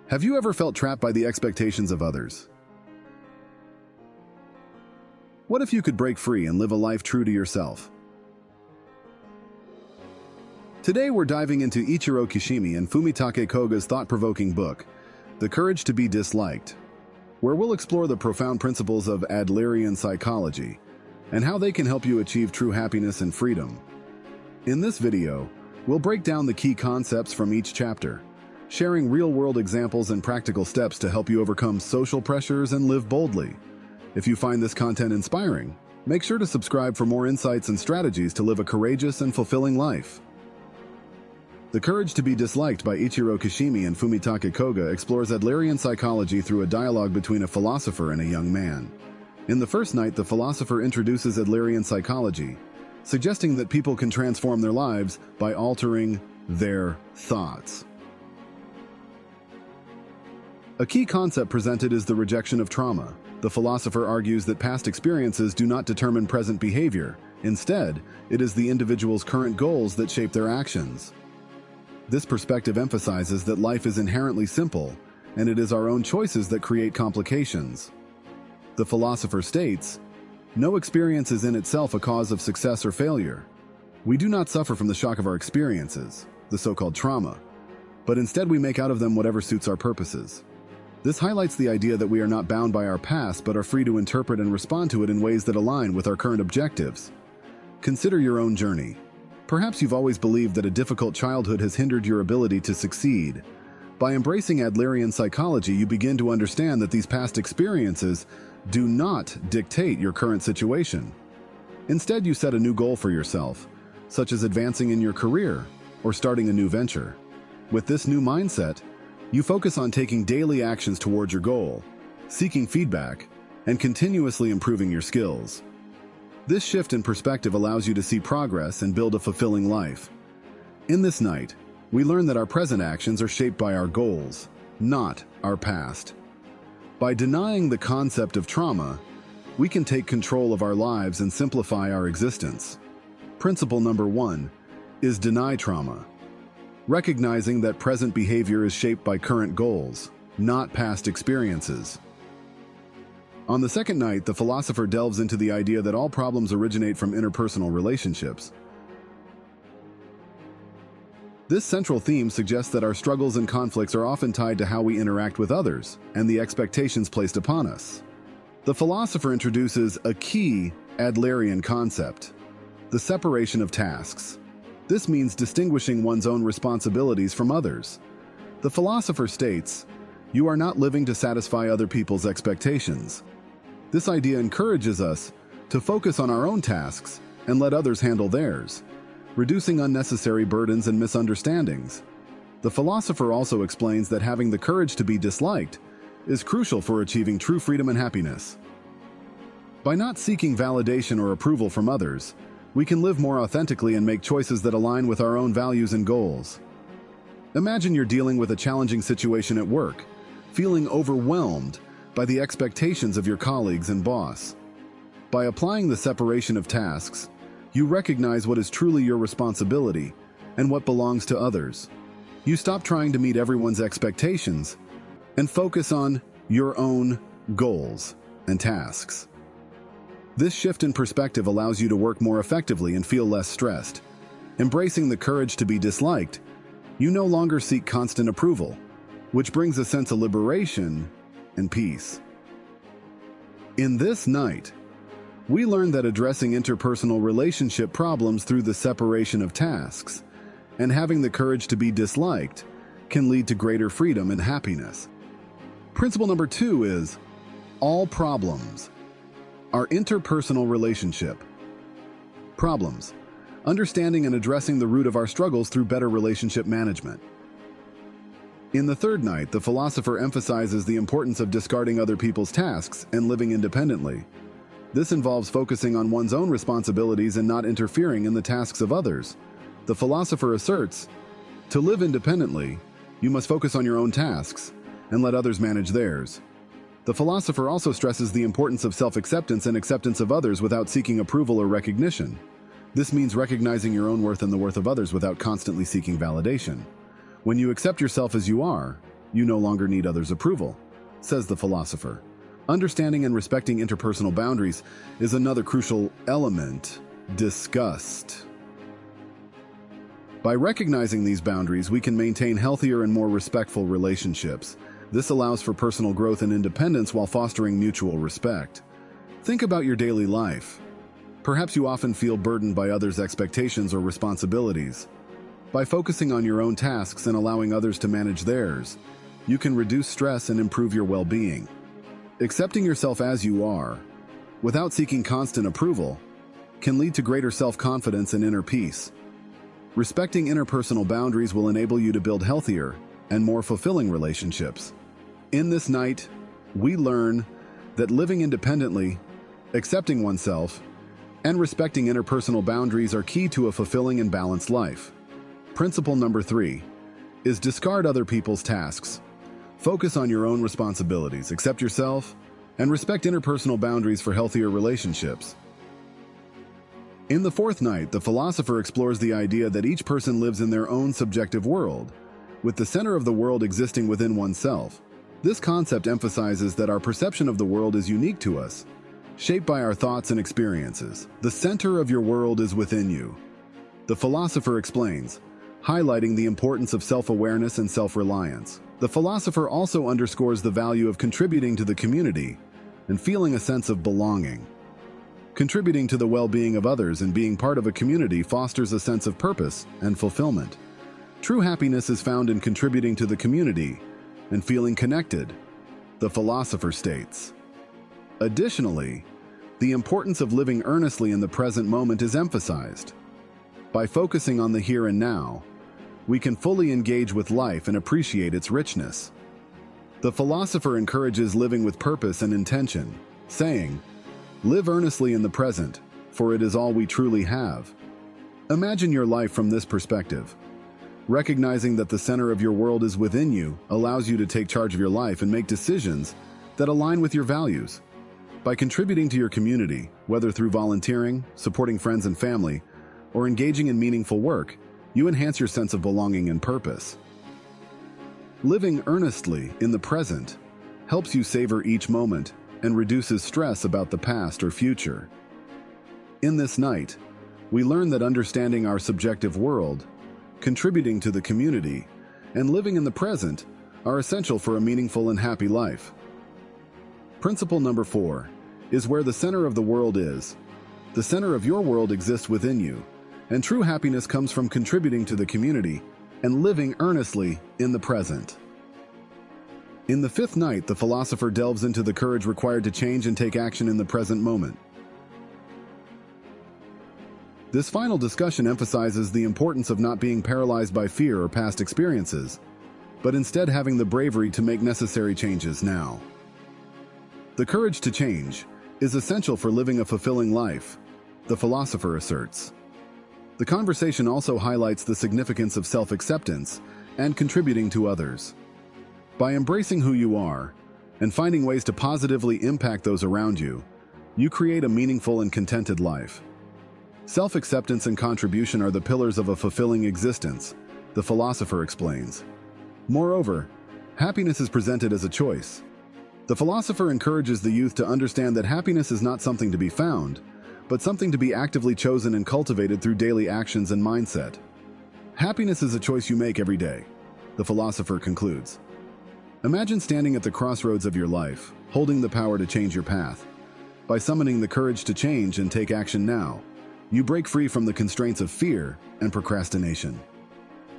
Have you ever felt trapped by the expectations of others? What if you could break free and live a life true to yourself? Today we're diving into Ichiro Kishimi and Fumitake Koga's thought-provoking book, The Courage to be Disliked, where we'll explore the profound principles of Adlerian psychology and how they can help you achieve true happiness and freedom. In this video, we'll break down the key concepts from each chapter, sharing real-world examples and practical steps to help you overcome social pressures and live boldly. If you find this content inspiring, make sure to subscribe for more insights and strategies to live a courageous and fulfilling life. The Courage to be Disliked by Ichiro Kishimi and Fumitake Koga explores Adlerian psychology through a dialogue between a philosopher and a young man. In the first night, the philosopher introduces Adlerian psychology, suggesting that people can transform their lives by altering their thoughts. A key concept presented is the rejection of trauma. The philosopher argues that past experiences do not determine present behavior. Instead, it is the individual's current goals that shape their actions. This perspective emphasizes that life is inherently simple, and it is our own choices that create complications. The philosopher states, "No experience is in itself a cause of success or failure. We do not suffer from the shock of our experiences, the so-called trauma, but instead we make out of them whatever suits our purposes." This highlights the idea that we are not bound by our past but are free to interpret and respond to it in ways that align with our current objectives. Consider your own journey. Perhaps you've always believed that a difficult childhood has hindered your ability to succeed. By embracing Adlerian psychology, you begin to understand that these past experiences do not dictate your current situation. Instead, you set a new goal for yourself, such as advancing in your career or starting a new venture. With this new mindset, you focus on taking daily actions towards your goal, seeking feedback, and continuously improving your skills. This shift in perspective allows you to see progress and build a fulfilling life. In this night, we learn that our present actions are shaped by our goals, not our past. By denying the concept of trauma, we can take control of our lives and simplify our existence. Principle number 1 is deny trauma. Recognizing that present behavior is shaped by current goals, not past experiences. On the second night, the philosopher delves into the idea that all problems originate from interpersonal relationships. This central theme suggests that our struggles and conflicts are often tied to how we interact with others and the expectations placed upon us. The philosopher introduces a key Adlerian concept: the separation of tasks. This means distinguishing one's own responsibilities from others. The philosopher states, "You are not living to satisfy other people's expectations." This idea encourages us to focus on our own tasks and let others handle theirs, reducing unnecessary burdens and misunderstandings. The philosopher also explains that having the courage to be disliked is crucial for achieving true freedom and happiness. By not seeking validation or approval from others, we can live more authentically and make choices that align with our own values and goals. Imagine you're dealing with a challenging situation at work, feeling overwhelmed by the expectations of your colleagues and boss. By applying the separation of tasks, you recognize what is truly your responsibility and what belongs to others. You stop trying to meet everyone's expectations and focus on your own goals and tasks. This shift in perspective allows you to work more effectively and feel less stressed. Embracing the courage to be disliked, you no longer seek constant approval, which brings a sense of liberation and peace. In this night, we learn that addressing interpersonal relationship problems through the separation of tasks and having the courage to be disliked can lead to greater freedom and happiness. Principle number 2 is all problems are interpersonal relationship problems, understanding and addressing the root of our struggles through better relationship management. In the third night, the philosopher emphasizes the importance of discarding other people's tasks and living independently. This involves focusing on one's own responsibilities and not interfering in the tasks of others. The philosopher asserts, to live independently, you must focus on your own tasks and let others manage theirs. The philosopher also stresses the importance of self-acceptance and acceptance of others without seeking approval or recognition. This means recognizing your own worth and the worth of others without constantly seeking validation. When you accept yourself as you are, you no longer need others' approval, says the philosopher. Understanding and respecting interpersonal boundaries is another crucial element discussed. By recognizing these boundaries, we can maintain healthier and more respectful relationships. This allows for personal growth and independence while fostering mutual respect. Think about your daily life. Perhaps you often feel burdened by others' expectations or responsibilities. By focusing on your own tasks and allowing others to manage theirs, you can reduce stress and improve your well-being. Accepting yourself as you are, without seeking constant approval, can lead to greater self-confidence and inner peace. Respecting interpersonal boundaries will enable you to build healthier and more fulfilling relationships. In this night, we learn that living independently, accepting oneself, and respecting interpersonal boundaries are key to a fulfilling and balanced life. Principle number 3 is discard other people's tasks. Focus on your own responsibilities, accept yourself, and respect interpersonal boundaries for healthier relationships. In the fourth night, the philosopher explores the idea that each person lives in their own subjective world, with the center of the world existing within oneself. This concept emphasizes that our perception of the world is unique to us, shaped by our thoughts and experiences. The center of your world is within you, the philosopher explains, highlighting the importance of self-awareness and self-reliance. The philosopher also underscores the value of contributing to the community and feeling a sense of belonging. Contributing to the well-being of others and being part of a community fosters a sense of purpose and fulfillment. True happiness is found in contributing to the community and feeling connected, the philosopher states. Additionally, the importance of living earnestly in the present moment is emphasized. By focusing on the here and now, we can fully engage with life and appreciate its richness. The philosopher encourages living with purpose and intention, saying, "Live earnestly in the present, for it is all we truly have." Imagine your life from this perspective. Recognizing that the center of your world is within you allows you to take charge of your life and make decisions that align with your values. By contributing to your community, whether through volunteering, supporting friends and family, or engaging in meaningful work, you enhance your sense of belonging and purpose. Living earnestly in the present helps you savor each moment and reduces stress about the past or future. In this night, we learn that understanding our subjective world, contributing to the community, and living in the present are essential for a meaningful and happy life. Principle number 4 is where the center of the world is. The center of your world exists within you, and true happiness comes from contributing to the community and living earnestly in the present. In the fifth night, the philosopher delves into the courage required to change and take action in the present moment. This final discussion emphasizes the importance of not being paralyzed by fear or past experiences, but instead having the bravery to make necessary changes now. The courage to change is essential for living a fulfilling life, the philosopher asserts. The conversation also highlights the significance of self-acceptance and contributing to others. By embracing who you are and finding ways to positively impact those around you, you create a meaningful and contented life. Self-acceptance and contribution are the pillars of a fulfilling existence, the philosopher explains. Moreover, happiness is presented as a choice. The philosopher encourages the youth to understand that happiness is not something to be found, but something to be actively chosen and cultivated through daily actions and mindset. Happiness is a choice you make every day, the philosopher concludes. Imagine standing at the crossroads of your life, holding the power to change your path. By summoning the courage to change and take action now, you break free from the constraints of fear and procrastination.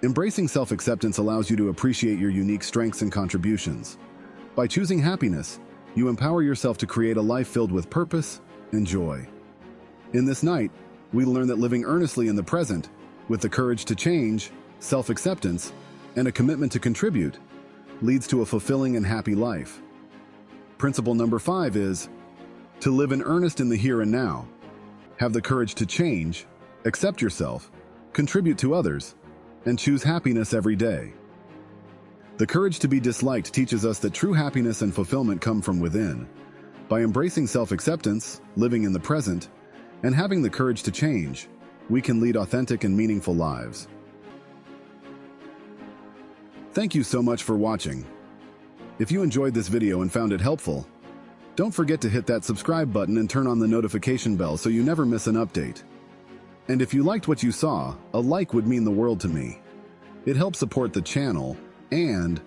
Embracing self-acceptance allows you to appreciate your unique strengths and contributions. By choosing happiness, you empower yourself to create a life filled with purpose and joy. In this night, we learn that living earnestly in the present, with the courage to change, self-acceptance, and a commitment to contribute, leads to a fulfilling and happy life. Principle number 5 is to live in earnest in the here and now. Have the courage to change, accept yourself, contribute to others, and choose happiness every day. The courage to be disliked teaches us that true happiness and fulfillment come from within. By embracing self-acceptance, living in the present, and having the courage to change, we can lead authentic and meaningful lives. Thank you so much for watching. If you enjoyed this video and found it helpful, don't forget to hit that subscribe button and turn on the notification bell so you never miss an update. And if you liked what you saw, a like would mean the world to me. It helps support the channel and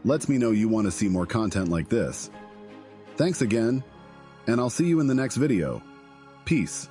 lets me know you want to see more content like this. Thanks again, and I'll see you in the next video. Peace.